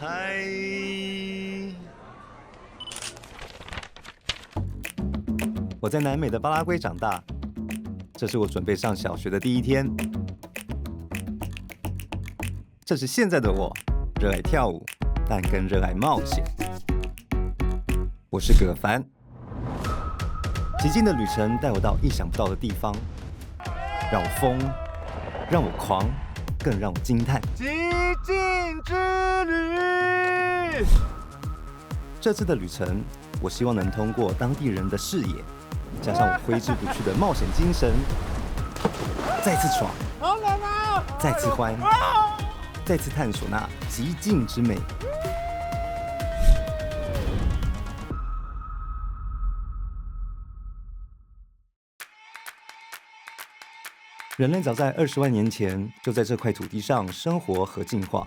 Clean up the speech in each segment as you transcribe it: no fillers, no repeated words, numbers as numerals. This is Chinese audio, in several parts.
嗨，我在南美的巴拉圭长大，这是我准备上小学的第一天。这是现在的我，热爱跳舞，但更热爱冒险。我是葛凡，极尽的旅程带我到意想不到的地方，让我疯，让我狂，更让我惊叹。极尽之旅。这次的旅程，我希望能通过当地人的视野，加上我挥之不去的冒险精神，再次闯，再次欢，再次探索那极尽之美。人类早在20万年前就在这块土地上生活和进化，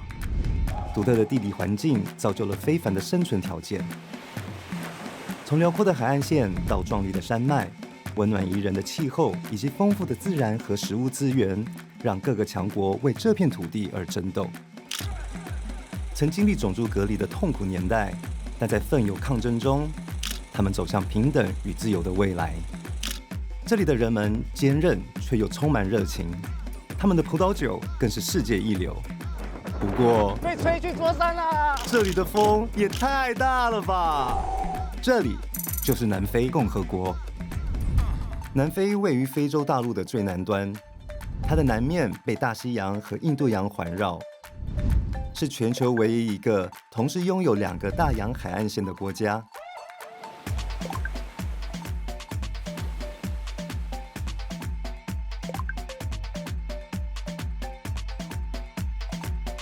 独特的地理环境造就了非凡的生存条件。从辽阔的海岸线到壮丽的山脉，温暖宜人的气候以及丰富的自然和食物资源，让各个强国为这片土地而争斗。曾经历种族隔离的痛苦年代，但在奋勇抗争中，他们走向平等与自由的未来。这里的人们坚韧却又充满热情，他们的葡萄酒更是世界一流。不过，被吹去桌山啦！这里的风也太大了吧！这里就是南非共和国。南非位于非洲大陆的最南端，它的南面被大西洋和印度洋环绕，是全球唯一一个同时拥有2个大洋海岸线的国家。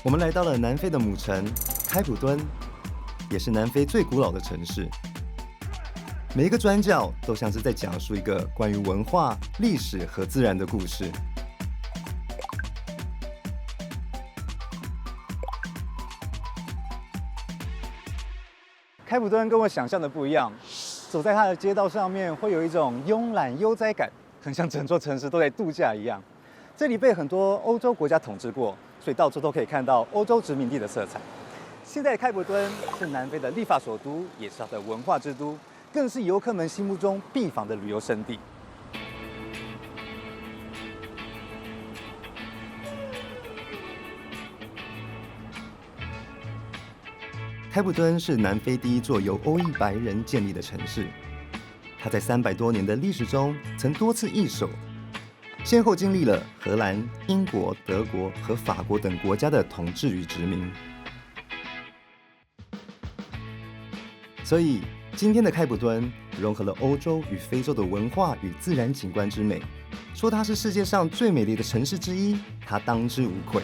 我们来到了南非的母城开普敦，也是南非最古老的城市。每一个转角都像是在讲述一个关于文化、历史和自然的故事。开普敦跟我想象的不一样，走在它的街道上面，会有一种慵懒悠哉感，很像整座城市都在度假一样。这里被很多欧洲国家统治过，所以到处都可以看到欧洲殖民地的色彩。现在的开普敦是南非的立法首都，也是它的文化之都，更是游客们心目中必访的旅游胜地。开普敦是南非第一座由欧裔白人建立的城市，它在300多年的历史中曾多次易手，先后经历了荷兰、英国、德国和法国等国家的统治与殖民。所以，今天的开普敦融合了欧洲与非洲的文化与自然景观之美，说它是世界上最美丽的城市之一，它当之无愧。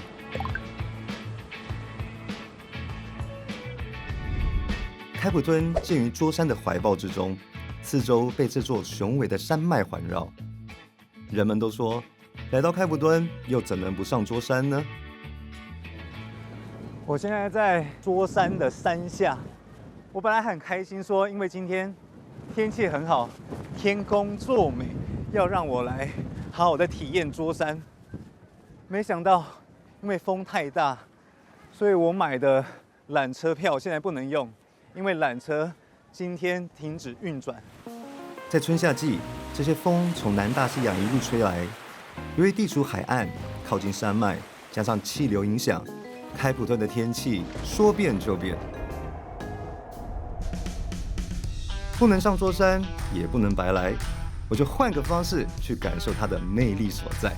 开普敦建于桌山的怀抱之中，四周被这座雄伟的山脉环绕。人们都说，来到开普敦又怎能不上桌山呢？我现在在桌山的山下，我本来很开心说，因为今天天气很好，天公作美，要让我来好好的体验桌山。没想到因为风太大，所以我买的缆车票现在不能用，因为缆车今天停止运转。在春夏季，这些风从南大西洋一路吹来，由于地处海岸，靠近山脉，加上气流影响，开普敦的天气说变就变。不能上桌山，也不能白来，我就换个方式去感受它的魅力所在。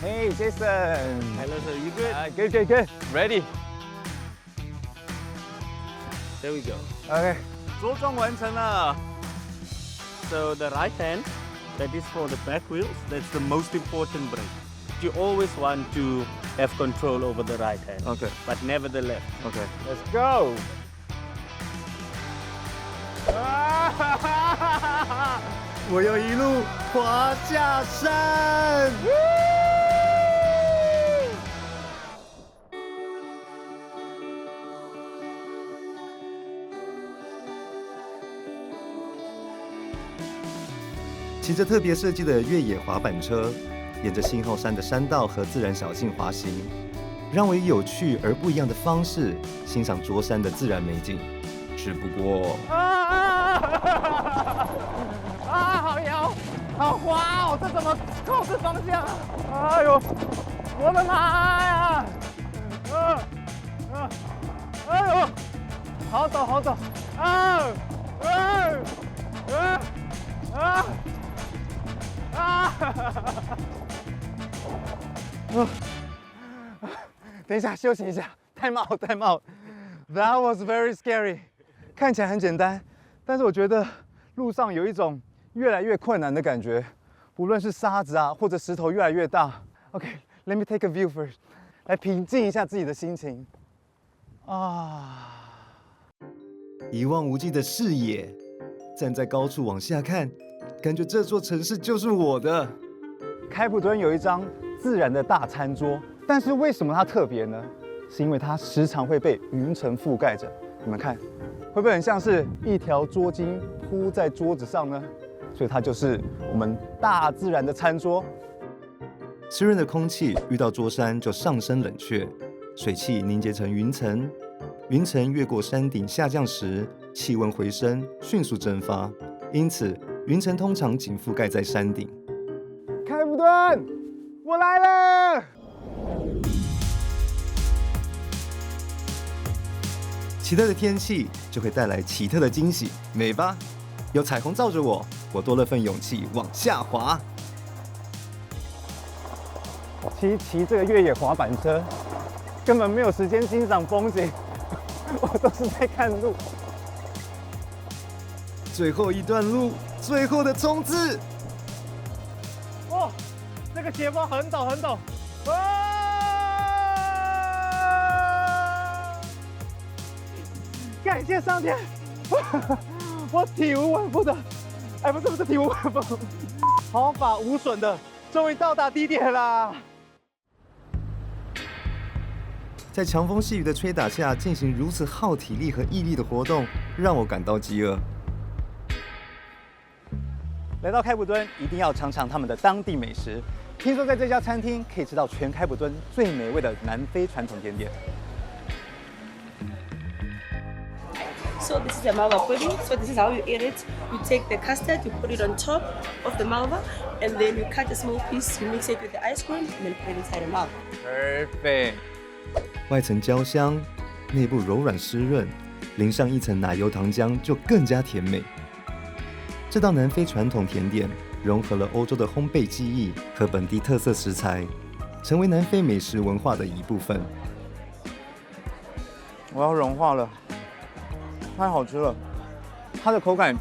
Hey Jason, Hello sir, you good? Good, good, good. Ready? There we go. OK， 着装完成了。So the right hand, that is for the back wheels. That's the most important brake. You always want to have control over the right hand. OK, But never the left. OK. Let's go. 我又一路滑下山。骑着特别设计的越野滑板车，沿着信号山的山道和自然小径滑行，让我以有趣而不一样的方式欣赏卓山的自然美景。只不过好摇，好滑哦，这怎么控制方向啊？哎呦，我的妈呀！哎呦，好陡好陡！等一下，休息一下，time out，time out。That was very scary。看起来很简单，但是我觉得路上有一种越来越困难的感觉，无论是沙子啊，或者石头越来越大。OK，let me take a view first， 来平静一下自己的心情。一望无际的视野，站在高处往下看，感觉这座城市就是我的。开普敦有一张自然的大餐桌，但是为什么它特别呢？是因为它时常会被云层覆盖着。你们看，会不会很像是一条桌巾铺在桌子上呢？所以它就是我们大自然的餐桌。湿润的空气遇到桌山就上升冷却，水汽凝结成云层，云层越过山顶下降时，气温回升，迅速蒸发，因此云层通常仅覆盖在山顶。开普敦，我来了！奇特的天气就会带来奇特的惊喜，美吧？有彩虹罩着我，我多了份勇气往下滑。骑这个越野滑板车，根本没有时间欣赏风景，我都是在看路。最后一段路，最后的冲刺。哇，这个斜坡很陡很陡。感谢上天，我体无完肤的，不是体无完肤，毫发无损的，终于到达低点啦！在强风细雨的吹打下进行如此耗体力和毅力的活动，让我感到饥饿。来到开普敦，一定要尝尝他们的当地美食。听说在这家餐厅可以吃到全开普敦最美味的南非传统甜点。So this is the malva pudding. So this is how you eat it. You take the custard, you put it on top of the malva, and then you cut a small piece, you mix it with the ice cream, and then put it inside the malva. Perfect. 外层焦香，内部柔软湿润，淋上一层奶油糖浆就更加甜美。这道南非传统甜点融合了欧洲的烘焙技艺和本地特色食材，成为南非美食文化的一部分。我要融化了，太好吃了！它的口感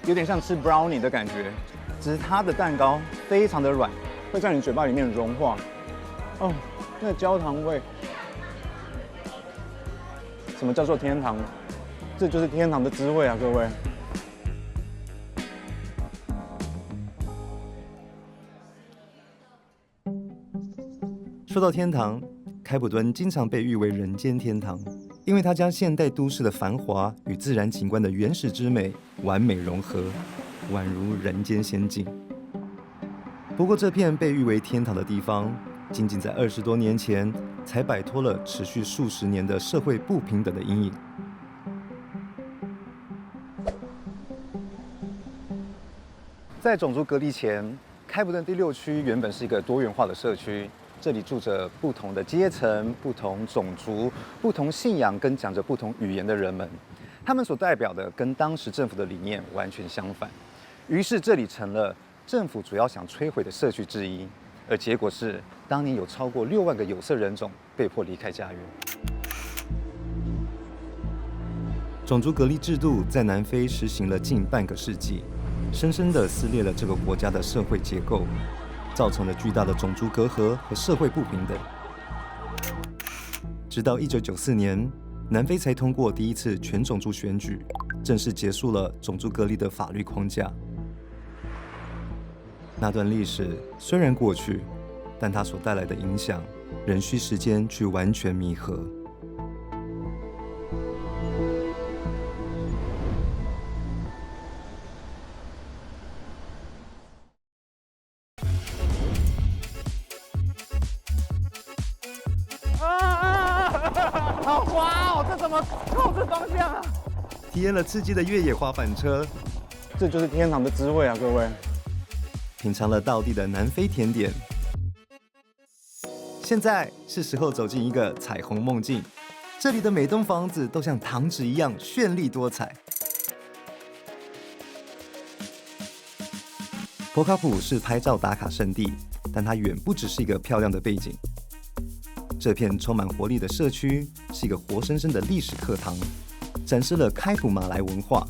有点像吃 brownie 的感觉，只是它的蛋糕非常的软，会在你嘴巴里面融化。哦，那焦糖味。什么叫做天堂？这就是天堂的滋味啊，各位！说到天堂，开普敦经常被誉为人间天堂，因为它将现代都市的繁华与自然景观的原始之美完美融合，宛如人间仙境。不过，这片被誉为天堂的地方，仅仅在20多年前才摆脱了持续数十年的社会不平等的阴影。在种族隔离前，开普敦第6区原本是一个多元化的社区，这里住着不同的阶层、不同种族、不同信仰跟讲着不同语言的人们，他们所代表的跟当时政府的理念完全相反，于是这里成了政府主要想摧毁的社区之一，而结果是当年有超过6万个有色人种被迫离开家园。种族隔离制度在南非实行了近半个世纪，深深地撕裂了这个国家的社会结构，造成了巨大的种族隔阂和社会不平等。直到1994年，南非才通过第一次全种族选举，正式结束了种族隔离的法律框架。那段历史虽然过去，但它所带来的影响仍需时间去完全弥合。好滑哦，这怎么控制方向啊？体验了刺激的越野滑板车，这就是天堂的滋味啊，各位！品尝了道地的南非甜点。现在是时候走进一个彩虹梦境，这里的每栋房子都像糖纸一样绚丽多彩。博卡普是拍照打卡圣地，但它远不只是一个漂亮的背景。这片充满活力的社区是一个活生生的历史课堂，展示了开普马来文化。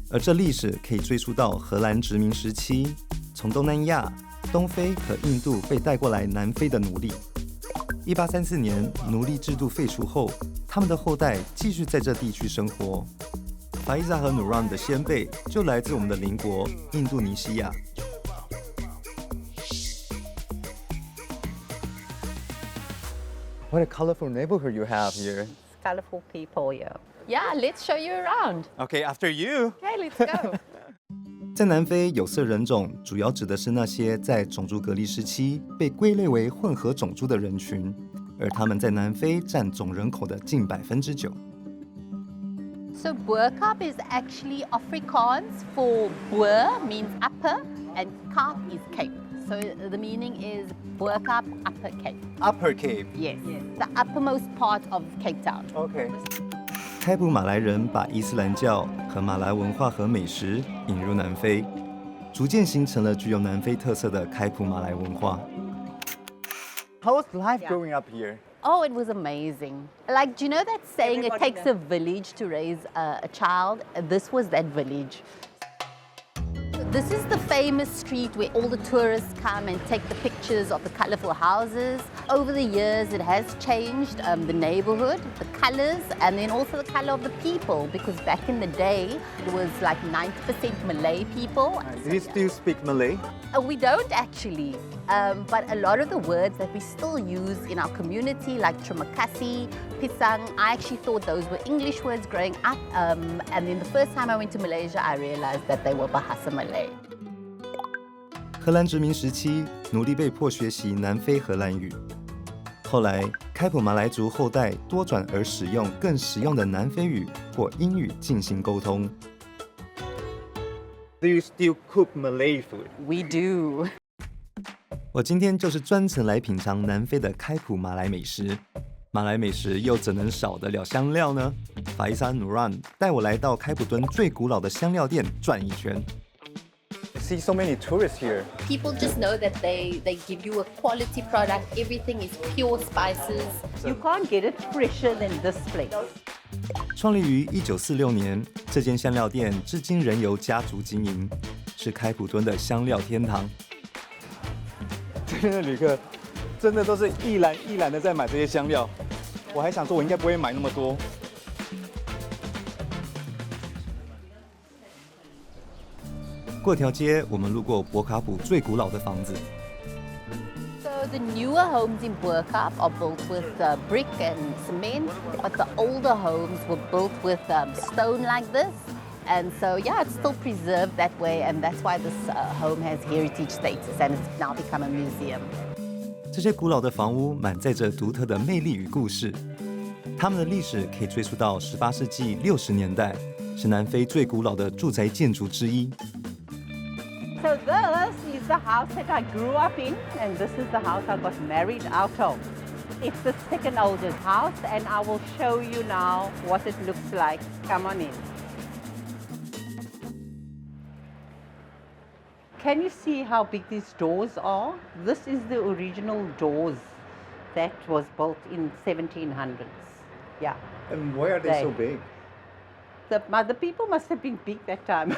而这历史可以追溯到荷兰殖民时期，从东南亚、东非和印度被带过来南非的奴隶。1834年，奴隶制度废除后，他们的后代继续在这地区生活。法伊萨和努让的先辈就来自我们的邻国印度尼西亚。What a colorful neighborhood you have here. Colorful people, yeah. Yeah, let's show you around. Okay, after you. Okay, let's go. 在南非，有色人种主要指的是那些在种族隔离时期被归类为混合种族的人群，而他们在南非占总人口的近9%。So Boerkaap is actually Afrikaans for Boer means upper and Kaap is Cape. So the meaning is Boerkaap Upper Cape. Upper Cape. Yes, the uppermost part of Cape Town. Okay. 开普马来人把伊斯兰教和马来文化和美食引入南非，逐渐形成了具有南非特色的开普马来文化。How was life growing up here? Oh, it was amazing. Like, do you know that saying, it takes a village to raise a child? This was that village. This is the famous street where all the tourists come and take the pictures of the colorful houses. Over the years, it has changed the neighborhood, the colors, and then also the color of the people, because back in the day, it was like 90% Malay people. Do you still speak Malay? We don't actually, but a lot of the words that we still use in our community, like Trimakasi, Pisang, I actually thought those were English words growing up. And then the first time I went to Malaysia, I realized that they were Bahasa Malay. 荷兰殖民时期，奴隶被迫学习南非荷兰语。后来，开普马来族后代多转而使用更实用的南非语或英语进行沟通。Do you still cook Malay food? We do. 我今天就是专程来品尝南非的开普马来美食。马来美食又怎能少得了香料呢？法伊莎努让带我来到开普敦最古老的香料店转一圈。I see so many tourists here. People just know that they give you a quality product. Everything is pure spices. You can't get it fresher than this place. 创立于1946年，这间香料店至今仍由家族经营，是开普敦的香料天堂。这边的旅客真的都是一篮一篮的在买这些香料，我还想说我应该不会买那么多。过条街，我们路过博卡普最古老的房子。So the newer homes in Boerkaap are built with brick and cement, but the older homes were built with stone like this. And so, yeah, it's still preserved that way, and that's why this home has heritage status, and it's now become a museum. 这些古老的房屋满载着独特的魅力与故事，它们的历史可以追溯到18世纪60年代，是南非最古老的住宅建筑之一。So this is the house that I grew up in, and this is the house I got married out of. It's the second oldest house, and I will show you now what it looks like. Come on in. Can you see how big these doors are? This is the original doors that was built in 1700s. Yeah. And why are they so big? The people must have been big that time.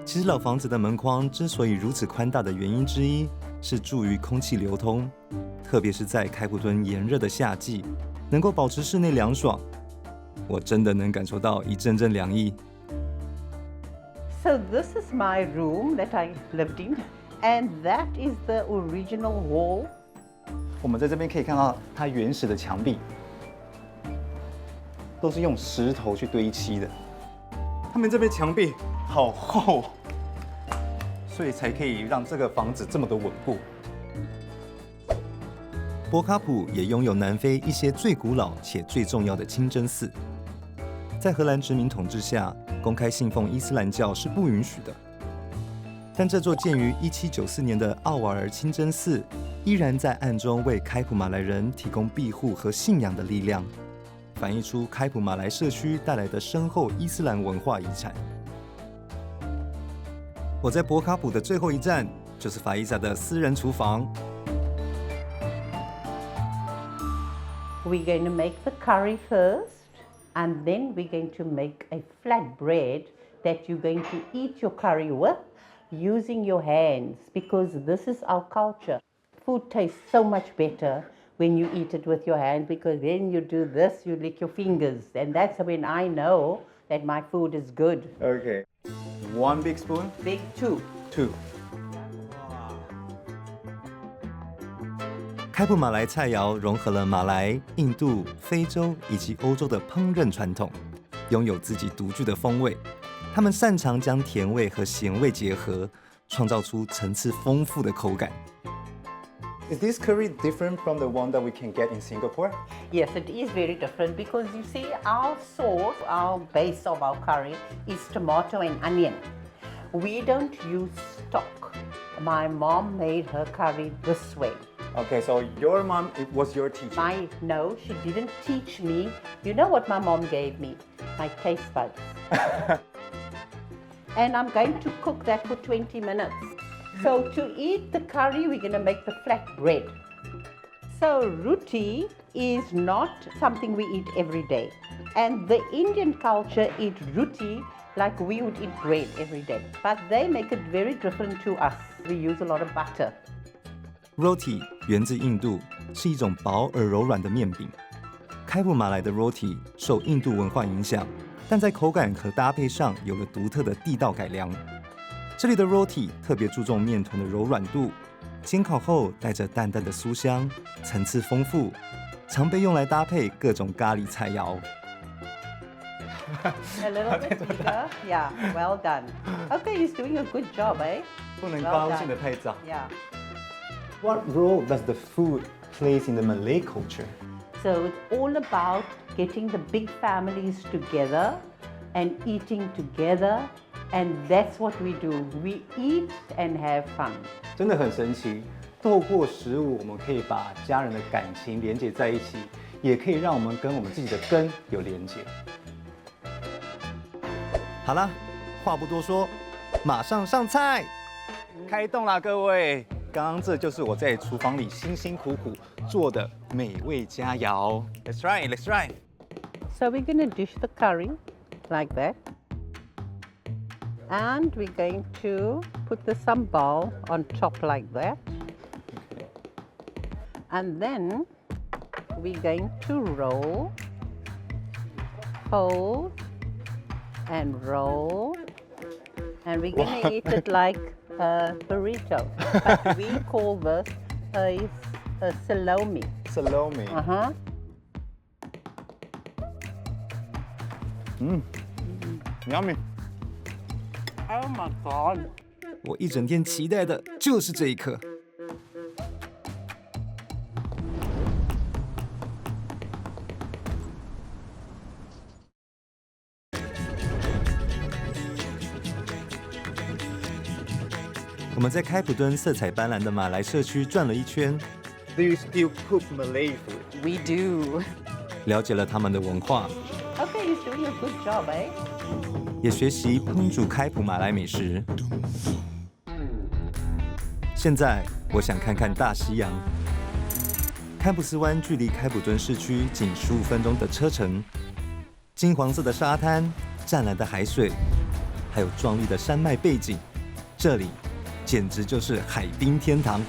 其实老房子的门框之所以如此宽大的原因之一，是助于空气流通，特别是在开普敦炎热的夏季，能够保持室内凉爽。我真的能感受到一阵阵凉意。So this is my room that I lived in, and that is the original wall. 我们在这边可以看到它原始的墙壁，都是用石头去堆砌的。他们这边墙壁好厚，所以才可以让这个房子这么的稳固。博卡普也拥有南非一些最古老且最重要的清真寺。在荷兰殖民统治下，公开信奉伊斯兰教是不允许的。但这座建于1794年的奥瓦尔清真寺，依然在暗中为开普马来人提供庇护和信仰的力量，反映出开普马来社区带来的深厚伊斯兰文化遗产。我在博卡普的最后一站就是法伊萨的私人厨房。We're going to make the curry first, and then we're going to make a flat bread that you're going to eat your curry with using your hands, because this is our culture. Food tastes so much better when you eat it with your hand, because when you do this, you lick your fingers, and that's when I know that my food is good. Okay. One big spoon? Big two. Two. 开普马来菜肴融合了马来、印度、非洲以及欧洲的烹饪传统，拥有自己独具的风味。他们擅长将甜味和咸味结合，创造出层次丰富的口感。Is this curry different from the one that we can get in Singapore? Yes, it is very different because you see our sauce, our base of our curry is tomato and onion. We don't use stock. My mom made her curry this way. Okay, so your mom was your teacher. No, she didn't teach me. You know what my mom gave me? My taste buds. And I'm going to cook that for 20 minutes. So to eat the curry, we're going to make the flat bread. So roti is not something we eat every day. And the Indian culture eat roti like we would eat bread every day. But they make it very different to us. We use a lot of butter. Roti 源自印度，是一种薄而柔软的面饼。开普马来的 Roti 受印度文化影响，但在口感和搭配上有了独特的地道改良。这里的 Roti 特别注重面团的柔软度，煎烤后带着淡淡的酥香，层次丰富，常被用来搭配各种咖喱菜肴。A little bit bigger. Yeah, well done. Okay, he's doing a good job, eh? 不能高兴的太早。 Yeah. What role does the food plays in the Malay culture? So it's all about getting the big families together and eating together, and that's what we do. We eat and have fun. 真的很神奇，透过食物，我们可以把家人的感情连接在一起，也可以让我们跟我们自己的根有连接。好了，话不多说，马上上菜！开动啦，各位！刚刚这就是我在厨房里辛辛苦苦做的美味佳肴。Let's try, let's try. So we're going to dish the curry like that. And we're going to put the sambal on top like that. And then we're going to roll, fold, and roll. And we're going to eat it like a burrito. But we call this a salami. Salami. Uh-huh. Yummy. Oh my God. 我一整天期待的就是这一刻。我们在开普敦色彩斑斓的马来社区转了一圈， Do you still cook Malay food? We do. 了解了他们的文化， Okay, he's doing a good job, eh? 也学习烹煮开普马来美食。现在我想看看大西洋。堪普斯湾距离开普敦市区仅15分钟的车程，金黄色的沙滩、湛蓝的海水，还有壮丽的山脉背景，这里简直就是海滨天堂。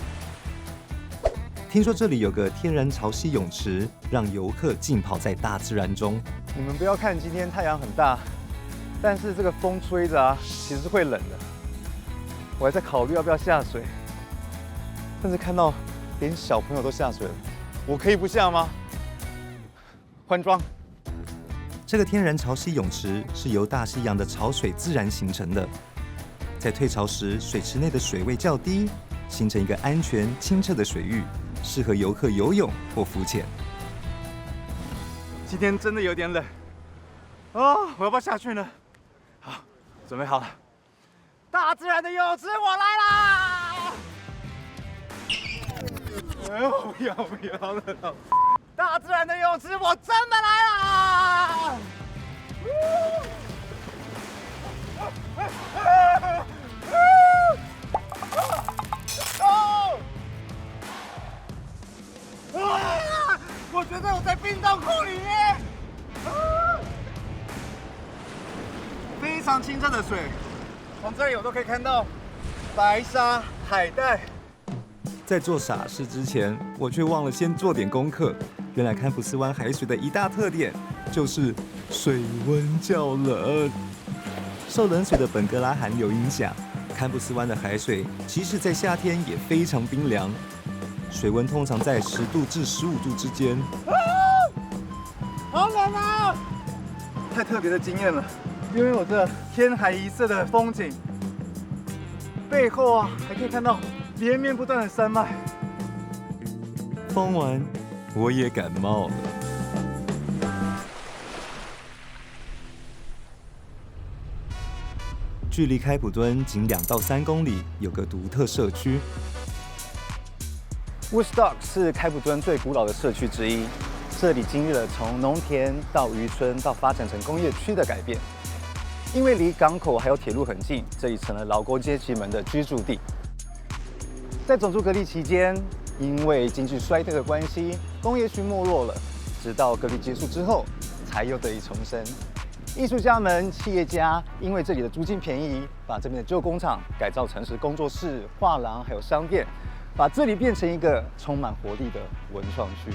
听说这里有个天然潮汐泳池，让游客浸泡在大自然中。你们不要看今天太阳很大，但是这个风吹着啊，其实是会冷的。我还在考虑要不要下水，但是看到连小朋友都下水了，我可以不下吗？换装。这个天然潮汐泳池是由大西洋的潮水自然形成的，在退潮时，水池内的水位较低，形成一个安全清澈的水域，适合游客游泳或浮潜。今天真的有点冷哦，我要不要下去呢？好，准备好了。大自然的泳池，我来啦！我不要了！大自然的泳池，我真的来啦！我觉得我在冰冻库里面。非常清澈的水，从这里我都可以看到白沙、海带。在做傻事之前，我却忘了先做点功课。原来堪普斯湾海水的一大特点就是水温较冷。受冷水的本哥拉寒流影响，堪普斯湾的海水即使在夏天也非常冰凉，水温通常在10度至15度之间。好冷啊！太特别的经验了，因为有这天海一色的风景，背后啊还可以看到连绵不断的山脉。疯完，我也感冒了。距离开普敦仅2到3公里，有个独特社区。Woodstock 是开普敦最古老的社区之一，这里经历了从农田到渔村到发展成工业区的改变。因为离港口还有铁路很近，这里成了劳工阶级们的居住地。在种族隔离期间，因为经济衰退的关系，工业区没落了。直到隔离结束之后，才又得以重生。艺术家们、企业家因为这里的租金便宜，把这边的旧工厂改造成是工作室、画廊还有商店，把这里变成一个充满活力的文创区。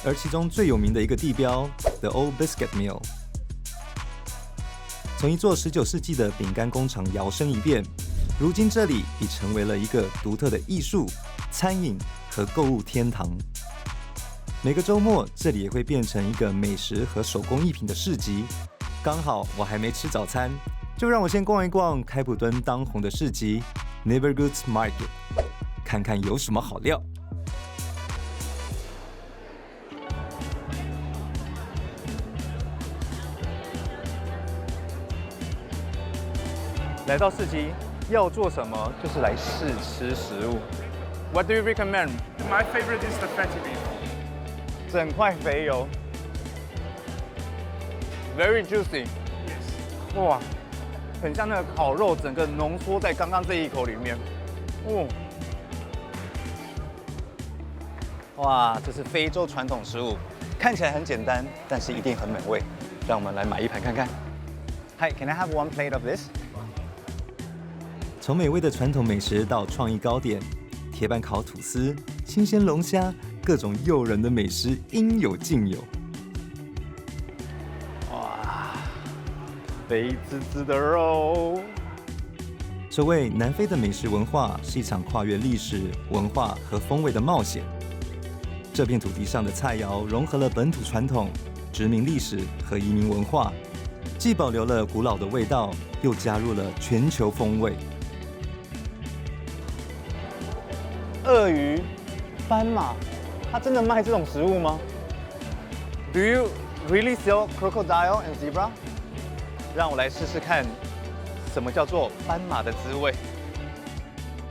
而其中最有名的一个地标 ，The Old Biscuit Mill， 从一座19世纪的饼干工厂摇身一变，如今这里已成为了一个独特的艺术、餐饮和购物天堂。每个周末，这里也会变成一个美食和手工艺品的市集。刚好我还没吃早餐，就让我先逛一逛开普敦当红的市集 Neighborhoods Market， 看看有什么好料。来到市集要做什么？就是来试吃食物。What do you recommend? My favorite is the fatty beef. 整块肥油 ，very juicy。Yes. 哇，很像那个烤肉，整个浓缩在刚刚这一口里面。哦，哇，这是非洲传统食物，看起来很简单，但是一定很美味。让我们来买一盘看看。Hi, can I have one plate of this? 从美味的传统美食到创意糕点，铁板烤吐司、新鲜龙虾，各种诱人的美食应有尽有。哇，肥滋滋的肉。所谓南非的美食文化是一场跨越历史、文化和风味的冒险。这片土地上的菜肴融合了本土传统、殖民历史和移民文化，既保留了古老的味道，又加入了全球风味。鳄鱼、斑马，它真的卖这种食物吗 ？Do you really sell crocodile and zebra？ 让我来试试看，什么叫做斑马的滋味。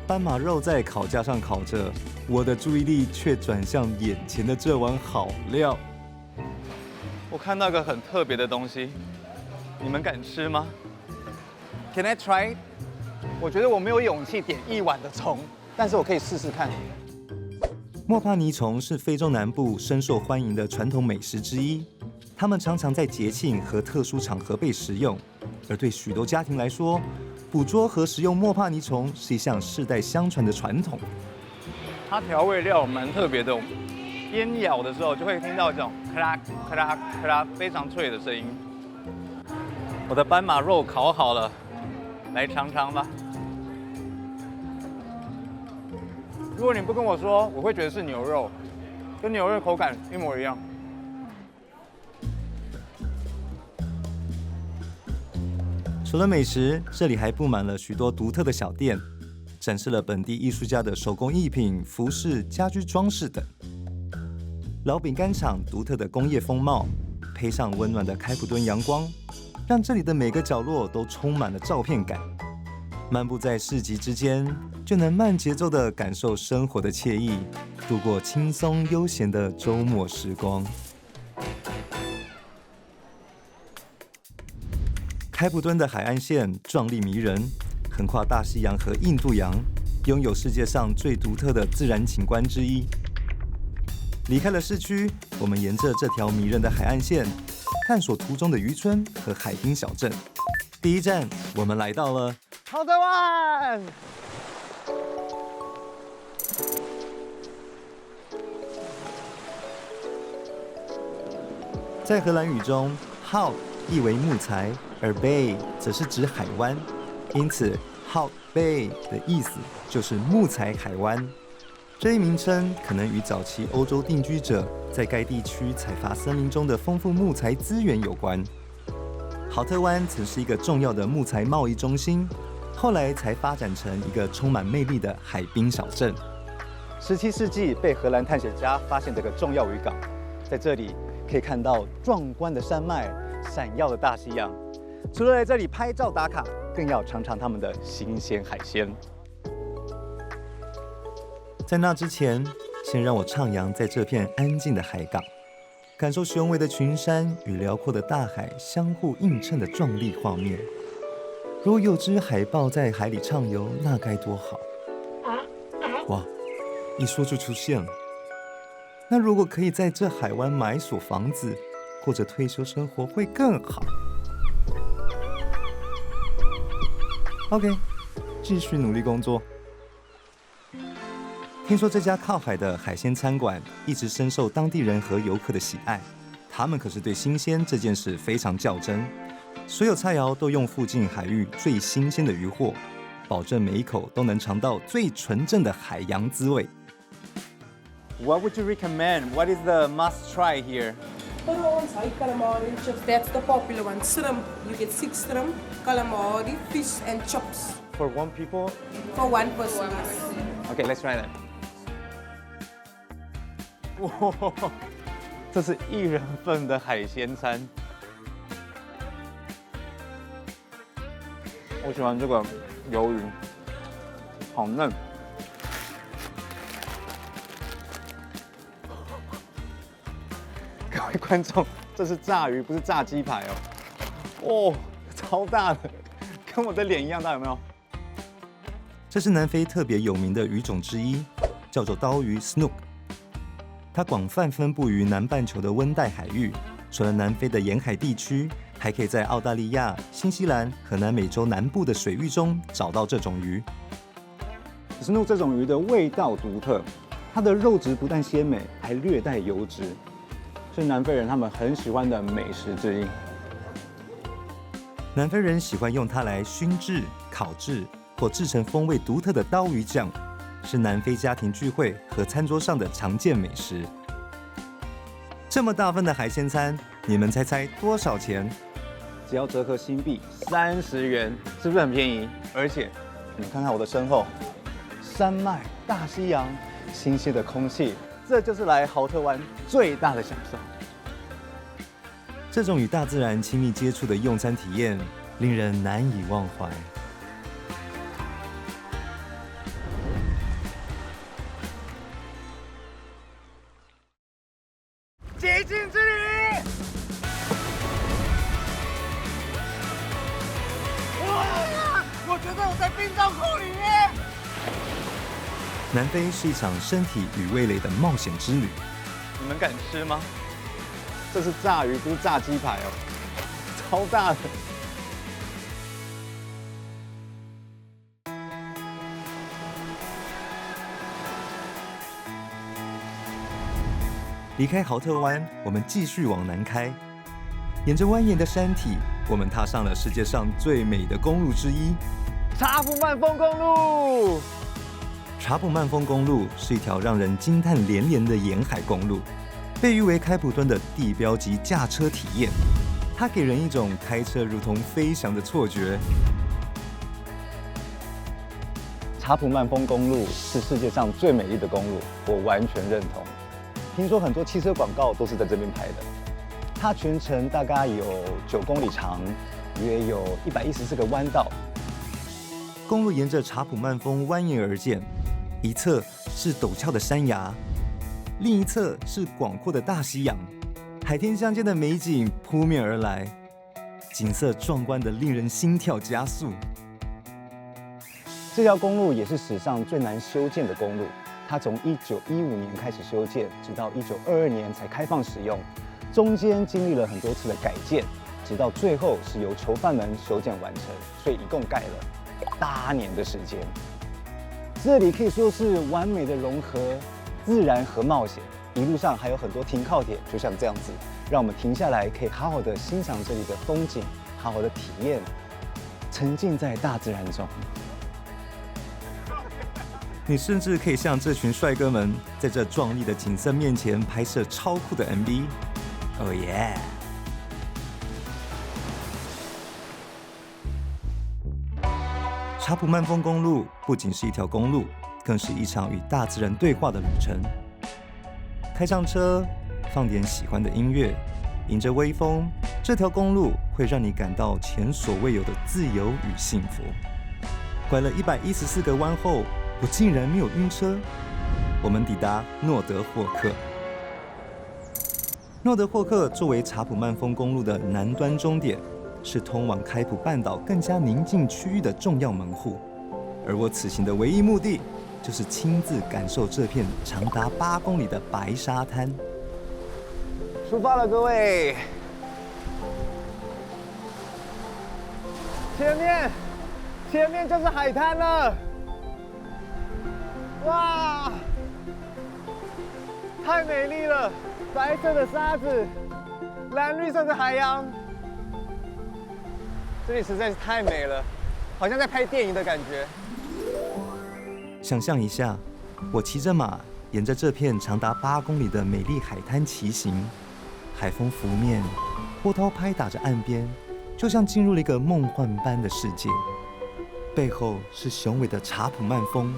斑马肉在烤架上烤着，我的注意力却转向眼前的这碗好料。我看到个很特别的东西，你们敢吃吗 ？Can I try？ 我觉得我没有勇气点一碗的虫。但是我可以试试看。莫帕尼虫是非洲南部深受欢迎的传统美食之一，它们常常在节庆和特殊场合被食用。而对许多家庭来说，捕捉和食用莫帕尼虫是一项世代相传的传统。它调味料蛮特别的，边咬的时候就会听到这种咔啦咔啦咔啦非常脆的声音。我的斑马肉烤好了，来尝尝吧。如果你不跟我说，我会觉得是牛肉，跟牛肉口感一模一样。除了美食，这里还布满了许多独特的小店。展示了本地艺术家的手工艺品、服饰、家居装饰等。老饼干厂独特的工业风貌，配上温暖的开普敦阳光，让这里的每个角落都充满了照片感。漫步在市集之间，就能慢节奏地感受生活的惬意，度过轻松悠闲的周末时光。开普敦的海岸线壮丽迷人，横跨大西洋和印度洋，拥有世界上最独特的自然景观之一。离开了市区，我们沿着这条迷人的海岸线，探索途中的渔村和海滨小镇。第一站，我们来到了好特湾。在荷兰语中 ，Hout 意为木材，而 Bay 则是指海湾，因此 Hout Bay 的意思就是木材海湾。这一名称可能与早期欧洲定居者在该地区采伐森林中的丰富木材资源有关。豪特湾曾是一个重要的木材贸易中心，后来才发展成一个充满魅力的海滨小镇。17世纪被荷兰探险家发现这个重要渔港，在这里可以看到壮观的山脉、闪耀的大西洋。除了来这里拍照打卡，更要尝尝他们的新鲜海鲜。在那之前，先让我徜徉在这片安静的海港，感受雄伟的群山与辽阔的大海相互映衬的壮丽画面。如果有只海豹在海里畅游，那该多好！哇，一说就出现了。那如果可以在这海湾买所房子，过着退休生活，会更好。OK， 继续努力工作。听说这家靠海的海鲜餐馆一直深受当地人和游客的喜爱，他们可是对新鲜这件事非常较真，所有菜肴都用附近海域最新鲜的渔获，保证每一口都能尝到最纯正的海洋滋味。What would you recommend? What is the must try here? Prawns, high calamari, chips. That's the popular one. Shrimp, you get 6 shrimp, calamari, fish, and chops. For one people? For one person, yes. Okay, let's try that. 哇，这是1人份的海鲜餐。我喜欢这个鱿鱼，好嫩。各位观众，这是炸鱼，不是炸鸡排哦。哦，超大的，跟我的脸一样大，有没有？这是南非特别有名的鱼种之一，叫做刀鱼 Snook。它广泛分布于南半球的温带海域，除了南非的沿海地区，还可以在澳大利亚、新西兰和南美洲南部的水域中找到这种鱼。Snook 这种鱼的味道独特，它的肉质不但鲜美，还略带油脂，是南非人他们很喜欢的美食之一。南非人喜欢用它来熏制、烤制或制成风味独特的刀鱼酱，是南非家庭聚会和餐桌上的常见美食。这么大份的海鲜餐，你们猜猜多少钱？只要折合新币30元，是不是很便宜？而且你们看看我的身后，山脉、大西洋、新鲜的空气，这就是来豪特湾最大的享受。这种与大自然亲密接触的用餐体验，令人难以忘怀。极尽之旅！哇！我觉得我在冰冻库里面。南非是一场身体与味蕾的冒险之旅。你们敢吃吗？这是炸鱼，不是炸鸡排哦，超大的。离开豪特湾，我们继续往南开，沿着蜿蜒的山体，我们踏上了世界上最美的公路之一——查普曼峰公路。查普曼峰公路是一条让人惊叹连连的沿海公路，被誉为开普敦的地标级驾车体验。它给人一种开车如同飞翔的错觉。查普曼峰公路是世界上最美丽的公路，我完全认同。听说很多汽车广告都是在这边拍的。它全程大概有9公里长，约有114个弯道。公路沿着查普曼峰蜿蜒而建，一侧是陡峭的山崖，另一侧是广阔的大西洋，海天相间的美景扑面而来，景色壮观的令人心跳加速。这条公路也是史上最难修建的公路，它从1915年开始修建，直到1922年才开放使用，中间经历了很多次的改建，直到最后是由囚犯们修建完成，所以一共盖了8年的时间。这里可以说是完美的融合自然和冒险，一路上还有很多停靠点，就像这样子，让我们停下来，可以好好的欣赏这里的风景，好好的体验，沉浸在大自然中。你甚至可以像这群帅哥们，在这壮丽的景色面前拍摄超酷的 MV。哦耶！查普曼峰公路不仅是一条公路，更是一场与大自然对话的旅程。开上车，放点喜欢的音乐，迎着微风，这条公路会让你感到前所未有的自由与幸福。拐了114个弯后，我竟然没有晕车。我们抵达诺德霍克。诺德霍克作为查普曼峰公路的南端终点，是通往开普半岛更加宁静区域的重要门户。而我此行的唯一目的，就是亲自感受这片长达8公里的白沙滩。出发了，各位！前面就是海滩了。哇，太美丽了！白色的沙子，蓝绿色的海洋，这里实在是太美了，好像在拍电影的感觉。想象一下，我骑着马，沿着这片长达8公里的美丽海滩骑行，海风拂面，波涛拍打着岸边，就像进入了一个梦幻般的世界。背后是雄伟的查普曼峰，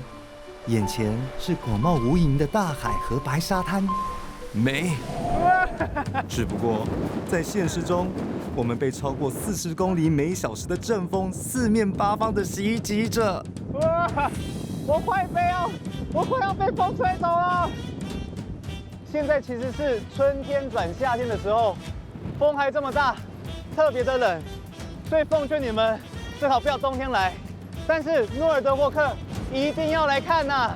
眼前是广袤无垠的大海和白沙滩，美。只不过在现实中，我们被超过40公里每小时的阵风四面八方的袭击着。我快要被风吹走了。现在其实是春天转夏天的时候，风还这么大，特别的冷，所以奉劝你们最好不要冬天来。但是诺尔德霍克一定要来看呐！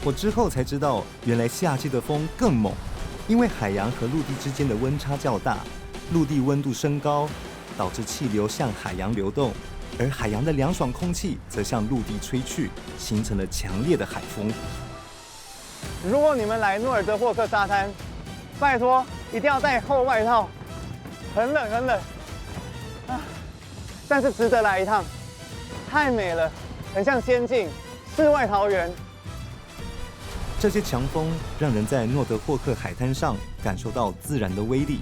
我之后才知道，原来夏季的风更猛，因为海洋和陆地之间的温差较大，陆地温度升高，导致气流向海洋流动，而海洋的凉爽空气则向陆地吹去，形成了强烈的海风。如果你们来诺尔德霍克沙滩，拜托一定要带厚外套，很冷很冷啊！但是值得来一趟，太美了，很像仙境，世外桃源。这些强风让人在诺德霍克海滩上感受到自然的威力，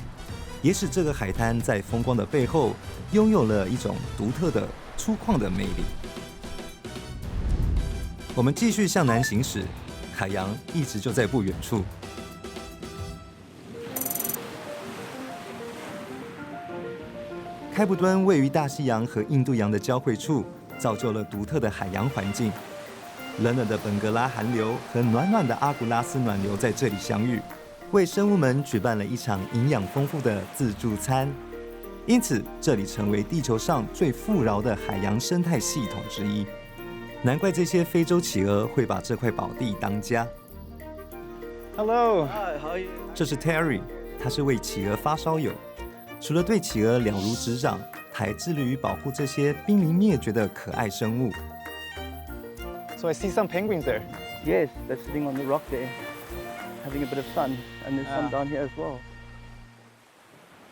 也使这个海滩在风光的背后拥有了一种独特的粗犷的魅力。我们继续向南行驶，海洋一直就在不远处。开普敦位于大西洋和印度洋的交汇处，造就了独特的海洋环境。冷冷的本格拉寒流和暖暖的阿古拉斯暖流在这里相遇，为生物们举办了一场营养丰富的自助餐。因此，这里成为地球上最富饶的海洋生态系统之一。难怪这些非洲企鹅会把这块宝地当家。Hello， Hi, how are you? 这是 Terry， 他是位企鹅发烧友。除了对企鹅了如指掌，他还致力于保护这些濒临灭绝的可爱生物。So I see some penguins there. Yes, they're sitting on the rock there, having a bit of sun, and there's some down here as well.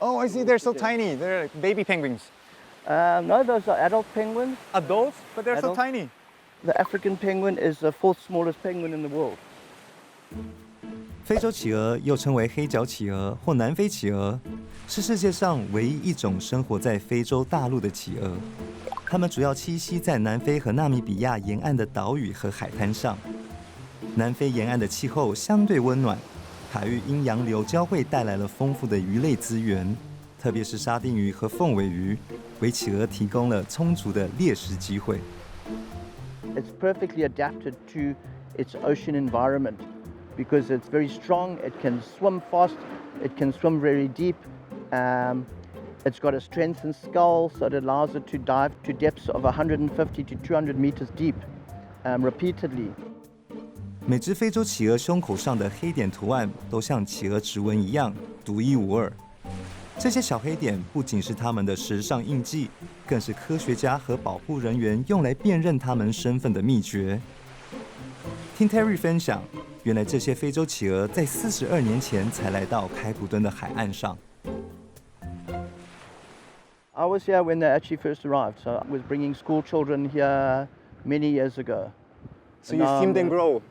Oh, I see. They're so tiny. They're like baby penguins. No, those are adult penguins. Adults, but they're so Adult. tiny. The African penguin is the 4th smallest penguin in the world. 非洲企鹅又称为黑脚企鹅或南非企鹅，是世界上唯一一种生活在非洲大陆的企鹅。它们主要栖息在南非和纳米比亚沿岸的岛屿和海滩上。南非沿岸的气候相对温暖，海域因洋流交汇带来了丰富的鱼类资源，特别是沙丁鱼和凤尾鱼，为企鹅提供了充足的猎食机会。It's perfectly adapted to its ocean environment because it's very strong, it can swim fast, it can swim very deep. It's got a strengthened skull, so it allows it to dive to depths of 150 to 200 meters deep repeatedly. 每只非洲企鹅胸口上的黑点图案都像企鹅指纹一样独一无二。这些小黑点不仅是它们的时尚印记，更是科学家和保护人员用来辨认它们身份的秘诀。听 Terry 分享，原来这些非洲企鹅在42年前才来到开普敦的海岸上。I was here when they actually first arrived, so I was bringing school children here many years ago. So you've seen them grow?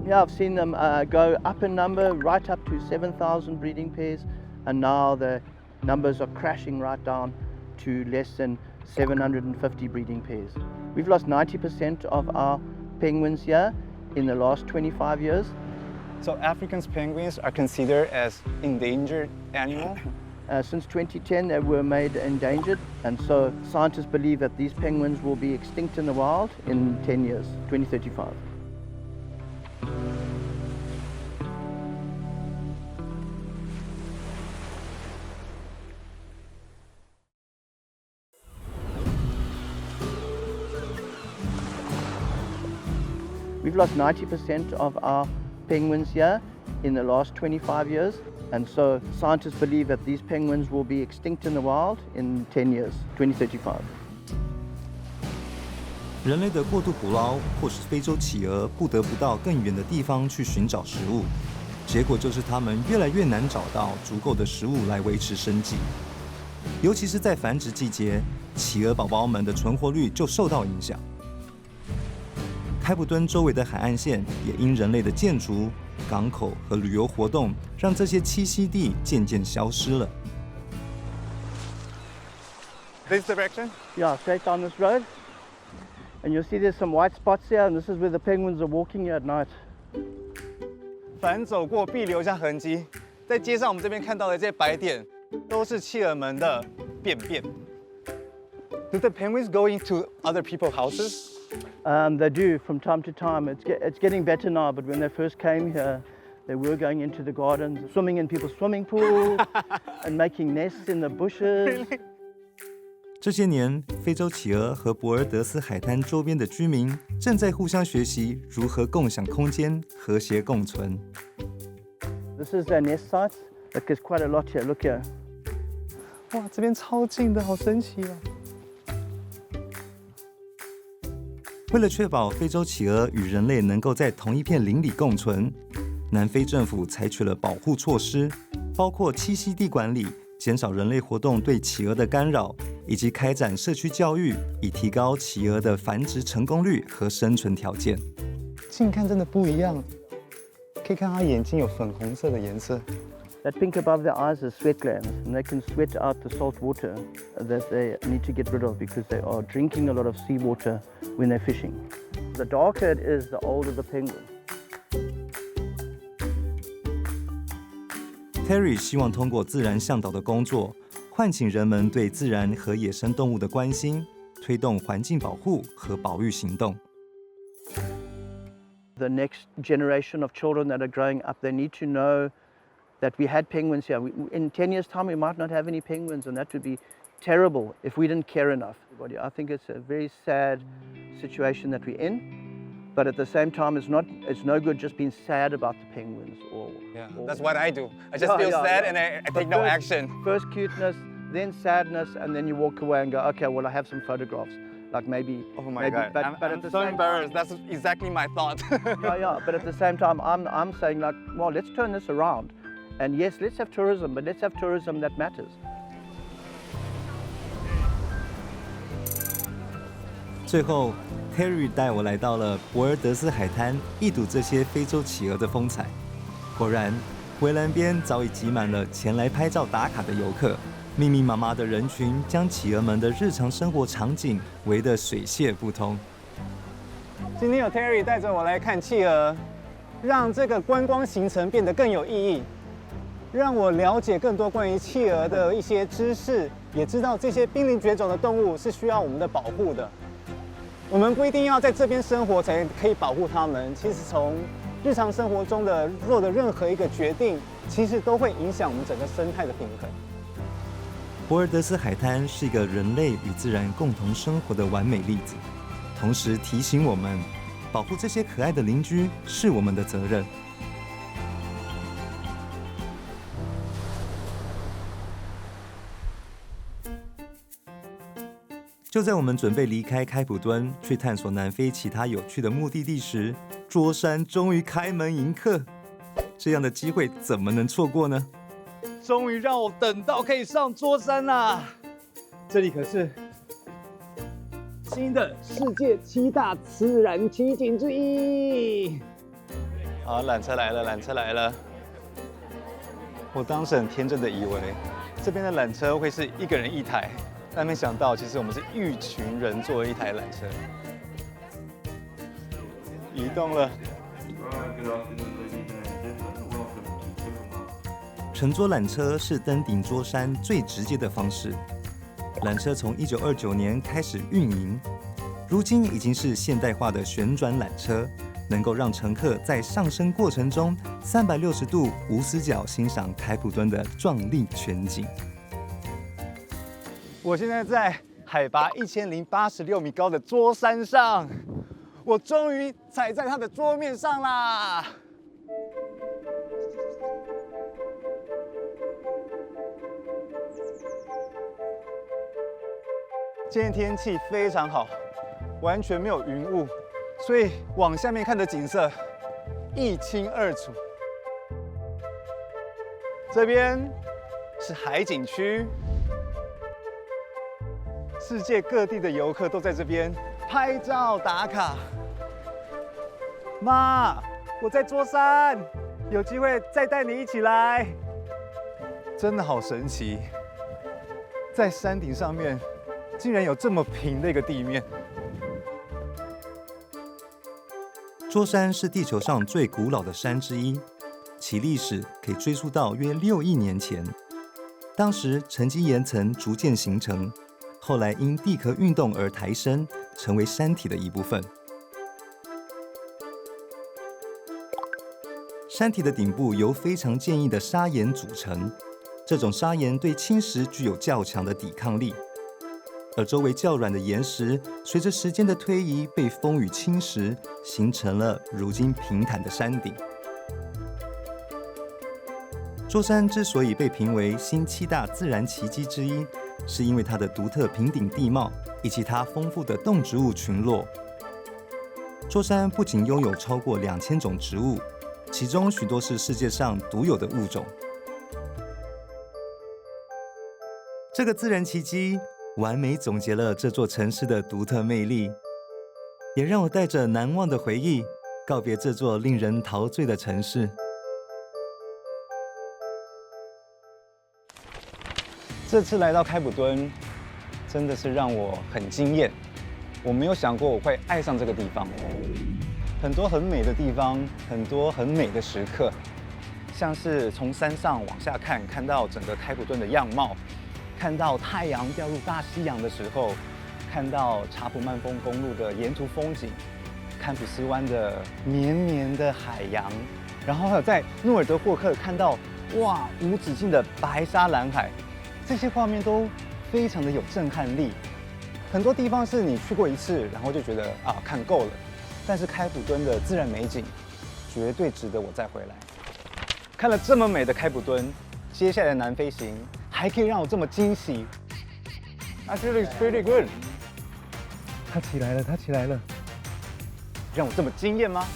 Yeah, I've seen them go up in number, right up to 7,000 breeding pairs, and now the numbers are crashing right down to less than 750 breeding pairs. We've lost 90% of our penguins here in the last 25 years. So African penguins are considered as endangered animal? Since 2010, they were made endangered, and so scientists believe that these penguins will be extinct in the wild in 10 years, 2035. We've lost 90% of our penguins here in the last 25 years. And so scientists believe that these penguins will be extinct in the wild in 10 years, 2035. 人类的过度捕捞，迫使非洲企鹅不得不到更远的地方去寻找食物，结果就是它们越来越难找到足够的食物来维持生计。尤其是在繁殖季节，企鹅宝宝们的存活率就受到影响。开普敦周围的海岸线也因人类的建筑、港口和旅游活动，让这些栖息地渐渐消失了。This direction? Yeah, straight down this road. And you'll see there's some white spots here, and this is where the penguins are walking here at night. 凡走过必留下痕迹。在街上我们这边看到的这些白点，都是企鹅们的便便。Do the penguins go into other people's houses? They do from time to time. It's getting better now, but when they first came here, they were going into the gardens, swimming in people's swimming pools, and making nests in the bushes. 这些年，非洲企鹅和博尔德斯海滩周边的居民正在互相学习如何共享空间、和谐共存。This is their nest site. Look, there's quite a lot here. Look here. 哇，这边超近的，好神奇哦！为了确保非洲企鹅与人类能够在同一片林里共存，南非政府采取了保护措施，包括栖息地管理、减少人类活动对企鹅的干扰，以及开展社区教育，以提高企鹅的繁殖成功率和生存条件。近看真的不一样，可以看它眼睛有粉红色的颜色。That pink above their eyes is sweat glands, and they can sweat out the salt water that they need to get rid of because they are drinking a lot of seawater when they're fishing. The darker it is, the older the penguin. Terry 希望通过自然向导的工作，唤醒人们对自然和野生动物的关心，推动环境保护和保育行动。The next generation of children that are growing up, they need to know that we had penguins here. In 10 years' time, we might not have any penguins, and that would be terrible if we didn't care enough. I think it's a very sad situation that we're in, but at the same time, it's no good just being sad about the penguins. That's what I do. I just feel sad and I take no action. First cuteness, then sadness, and then you walk away and go, okay, well, I have some photographs. Like maybe. Oh my God! But I'm at the so same embarrassed. time, That's exactly my thought. yeah. But at the same time, I'm saying like, well, let's turn this around, and yes, let's have tourism, but let's have tourism that matters. 最后 Terry 带我来到了博尔德斯海滩，一睹这些非洲企鹅的风采。果然，围栏边早已挤满了前来拍照打卡的游客，密密麻麻的人群将企鹅们的日常生活场景围得水泄不通。今天有 Terry 带着我来看企鹅，让这个观光行程变得更有意义，让我了解更多关于企鹅的一些知识，也知道这些濒临绝种的动物是需要我们的保护的。我们不一定要在这边生活才可以保护它们，其实从日常生活中的做的任何一个决定，其实都会影响我们整个生态的平衡。博尔德斯海滩是一个人类与自然共同生活的完美例子，同时提醒我们，保护这些可爱的邻居是我们的责任。就在我们准备离开开普敦，去探索南非其他有趣的目的地时，桌山终于开门迎客。这样的机会怎么能错过呢？终于让我等到可以上桌山啦！这里可是新的世界7大自然奇景之一。好，缆车来了，缆车来了。我当时很天真的以为这边的缆车会是一个人一台。但没想到，其实我们是一群人坐一台缆车，移动了。乘坐缆车是登顶桌山最直接的方式。缆车从1929年开始运营，如今已经是现代化的旋转缆车，能够让乘客在上升过程中360度无死角欣赏开普敦的壮丽全景。我现在在海拔1086米高的桌山上，我终于踩在它的桌面上啦！今天天气非常好，完全没有云雾，所以往下面看的景色一清二楚。这边是海景区。世界各地的游客都在这边拍照打卡。妈，我在桌山，有机会再带你一起来。真的好神奇，在山顶上面竟然有这么平的一个地面。桌山是地球上最古老的山之一，其历史可以追溯到约6亿年前。当时沉积岩层逐渐形成。后来因地壳运动而抬升，成为山体的一部分。山体的顶部由非常坚硬的砂岩组成，这种砂岩对侵蚀具有较强的抵抗力，而周围较软的岩石随着时间的推移被风雨侵蚀，形成了如今平坦的山顶。桌山之所以被评为新7大自然奇迹之一，是因为它的独特平顶地貌以及它丰富的动植物群落。桌山不仅拥有超过2000种植物，其中许多是世界上独有的物种。这个自然奇迹完美总结了这座城市的独特魅力，也让我带着难忘的回忆告别这座令人陶醉的城市。这次来到开普敦，真的是让我很惊艳。我没有想过我会爱上这个地方，很多很美的地方，很多很美的时刻，像是从山上往下看，看到整个开普敦的样貌，看到太阳掉入大西洋的时候，看到查普曼峰公路的沿途风景，堪普斯湾的绵绵的海洋，然后还有在诺尔德霍克看到哇无止境的白沙蓝海。这些画面都非常的有震撼力，很多地方是你去过一次，然后就觉得啊看够了，但是开普敦的自然美景绝对值得我再回来。看了这么美的开普敦，接下来的南非行还可以让我这么惊喜。Actually, it's pretty good。它起来了，它起来了，让我这么惊艳吗？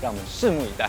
让我们拭目以待。